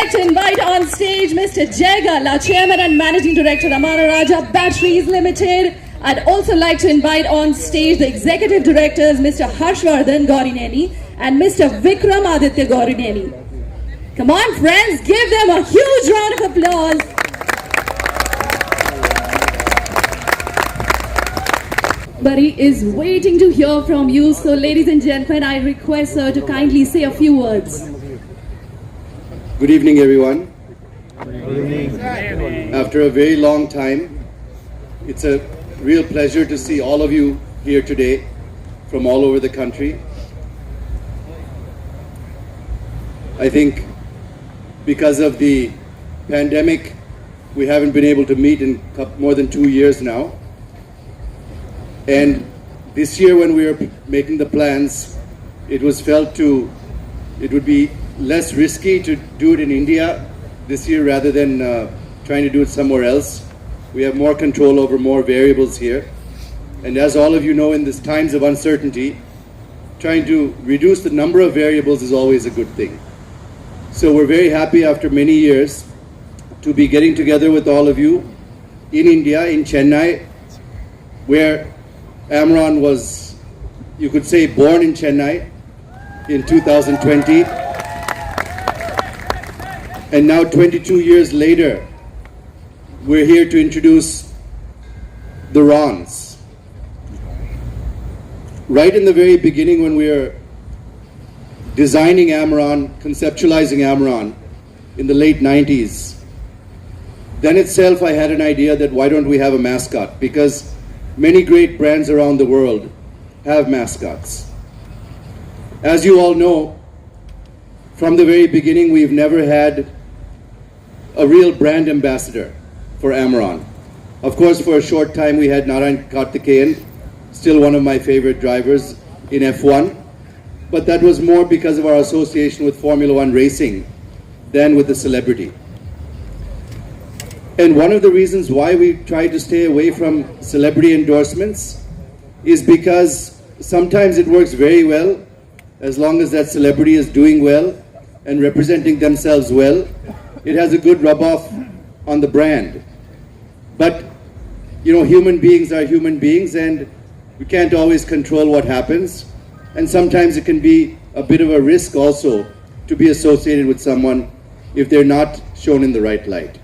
like to invite on stage Mr. Jayadev Galla, Chairman and Managing Director, Amaron Batteries Limited. I'd also like to invite on stage the Executive Directors, Mr. Harshvardhan Gaurineni and Mr. Vikram Aditya Gaurineni. Come on, friends, give them a huge round of applause. Buddy is waiting to hear from you. So, ladies and gentlemen, I request her to kindly say a few words. Good evening, everyone. Good evening. After a very long time, it's a real pleasure to see all of you here today from all over the country. I think because of the pandemic, we haven't been able to meet in more than 2 years now. And this year when we were making the plans, it was felt it would be less risky to do it in India this year rather than trying to do it somewhere else. We have more control over more variables here. And as all of you know, in these times of uncertainty, trying to reduce the number of variables is always a good thing. So we're very happy after many years to be getting together with all of you in India, in Chennai, where Amaron was, you could say, born in Chennai in 2020. And now 22 years later, we're here to introduce the Rons. Right in the very beginning when we were designing Amaron, conceptualizing Amaron in the late 90s, then itself I had an idea that why don't we have a mascot? Because many great brands around the world have mascots. As you all know, from the very beginning we've never had a real brand ambassador for Amaron. Of course, for a short time we had Narayan Karthikeyan, still one of my favorite drivers in F1, but that was more because of our association with Formula One racing than with the celebrity. And one of the reasons why we try to stay away from celebrity endorsements is because sometimes it works very well as long as that celebrity is doing well and representing themselves well. It has a good rub-off on the brand. But, you know, human beings are human beings and we can't always control what happens. And sometimes it can be a bit of a risk also to be associated with someone if they're not shown in the right light.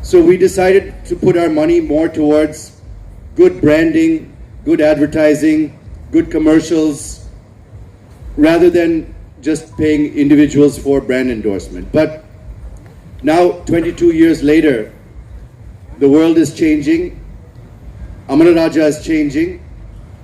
So we decided to put our money more towards good branding, good advertising, good commercials, rather than just paying individuals for brand endorsement. But now, 22 years later, the world is changing, Amara is changing,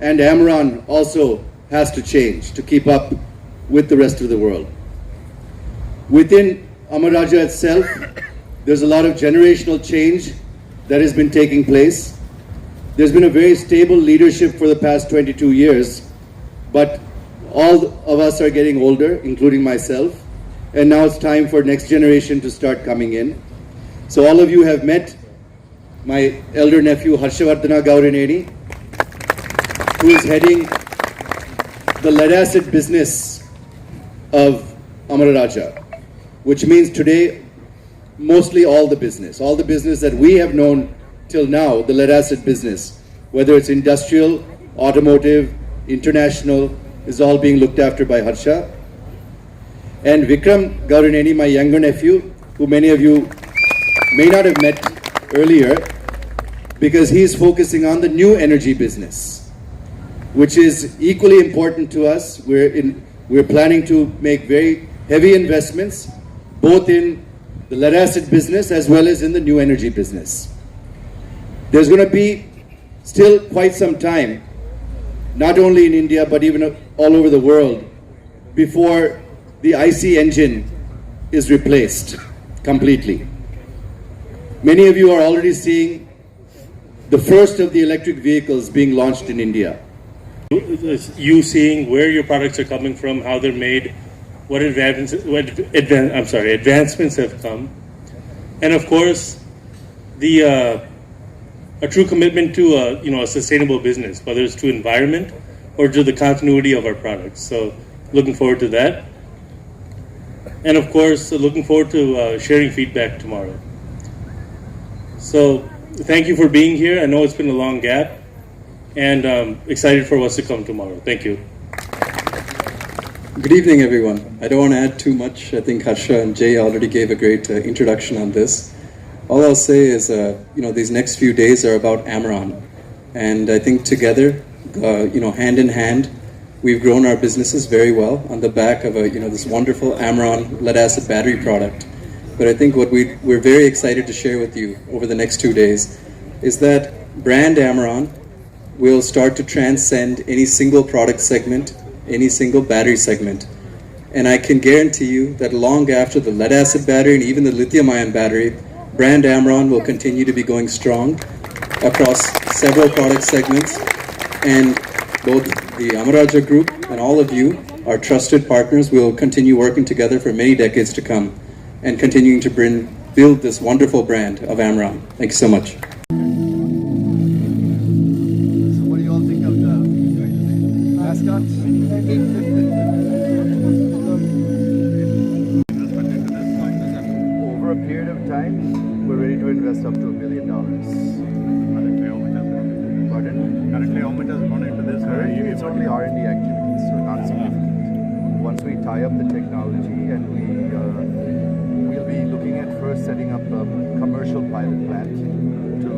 and Amaron also has to change to keep up with the rest of the world. Within Amara itself, there's a lot of generational change that has been taking place. There's been a very stable leadership for the past 22 years, but all of us are getting older, including myself, and now it's time for next generation to start coming in. So all of you have met my elder nephew Harshvardhan Gaurineni, who is heading the lead-acid business of Amara, which means today mostly all the business that we have known till now, the lead-acid business, whether it's industrial, automotive, international, is all being looked after by Harsha. And Vikram Gaurineni, my younger nephew, who many of you may not have met earlier, because he's focusing on the new energy business, which is equally important to us. We're planning to make very heavy investments, both in the lead-acid business as well as in the new energy business. There's going to be still quite some time, not only in India but even all over the world, before the IC engine is replaced completely. Many of you are already seeing the first of the electric vehicles being launched in India. You seeing where your products are coming from, how they're made, what advancements have come, and of course, a true commitment to a sustainable business, whether it's to environment or to the continuity of our products. So, looking forward to that. And of course, looking forward to sharing feedback tomorrow. So thank you for being here. I know it's been a long gap, and excited for what's to come tomorrow. Thank you. Good evening, everyone. I don't want to add too much. I think Harsha and Jay already gave a great introduction on this. All I'll say is, these next few days are about Amaron. And I think together, hand in hand, we've grown our businesses very well on the back of this wonderful Amaron lead-acid battery product. But I think what we're very excited to share with you over the next 2 days is that brand Amaron will start to transcend any single product segment, any single battery segment. And I can guarantee you that long after the lead-acid battery and even the lithium-ion battery, brand Amaron will continue to be going strong across several product segments. And both the Amaraja Group and all of you, our trusted partners, will continue working together for many decades to come and continuing to build this wonderful brand of Amaron. Thank you so much. So what do you all think of the mascot? Over a period of time, we're ready to invest up to $1 million. Pardon? Currently, how much has gone into this? Currently, it's only R&D activities, so not significant. Once we tie up the technology and we'll be looking at first setting up a commercial pilot plant to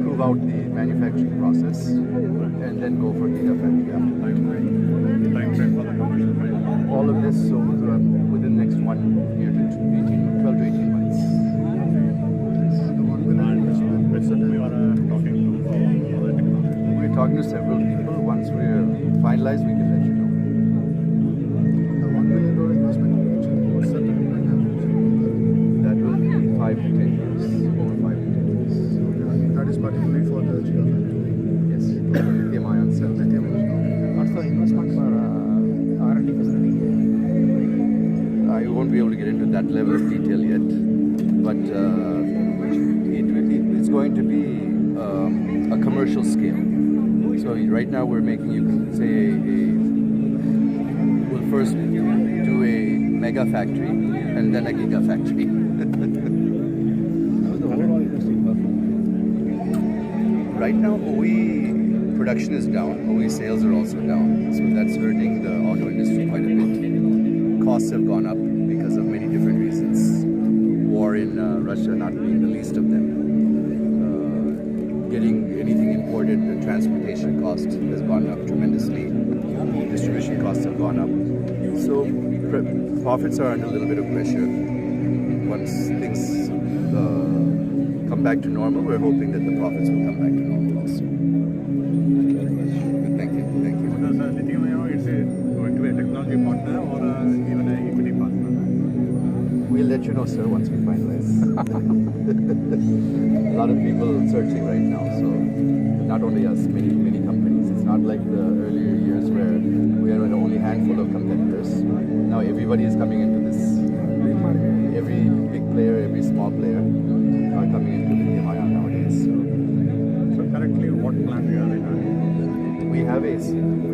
prove out the manufacturing process and then go for gigafactory after that. Time frame for the commercial price. All of this so within the next 1 year to 12 to 18 months. Which we are talking to for the technology. We're talking to several people. Once we're finalized, we can let you know. The $1 million investment, what's the timeline? That will be 5 to 10 years, over 5 to 10 years. That is particularly for the gigafactory. Yes, lithium-ion cell. What's the investment for R&D facility? I won't be able to get into that level of detail yet, but it's going to be a commercial scale. So right now we're making, you can say, we'll first do a mega factory and then a gigafactory. How's the overall industry performing? Right now, OE production is down. OE sales are also down. So that's hurting the auto industry quite a bit. Costs have gone up because of many different reasons. War in Russia not being the least of them. Getting anything imported, the transportation cost has gone up tremendously. Distribution costs have gone up. So profits are under a little bit of pressure. Once things come back to normal, we're hoping that the profits will come back to normal also. Thank you. Thank you. Because lithium-ion is going to be a technology partner or even an equity partner. We'll let you know, sir, once we finalize. A lot of people searching right now, so not only us, many companies. It's not like the earlier years where we had only a handful of competitors. Now everybody is coming into this. Every big player, every small player are coming into lithium-ion nowadays. So currently, what plant we are in? We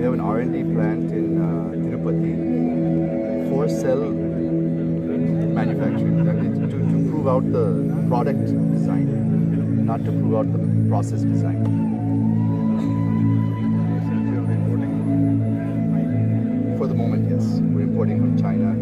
have an R&D plant in Tirupati for cell manufacturing, that is to prove out the product design, not to prove out the process design. For the moment, yes. We're importing from China,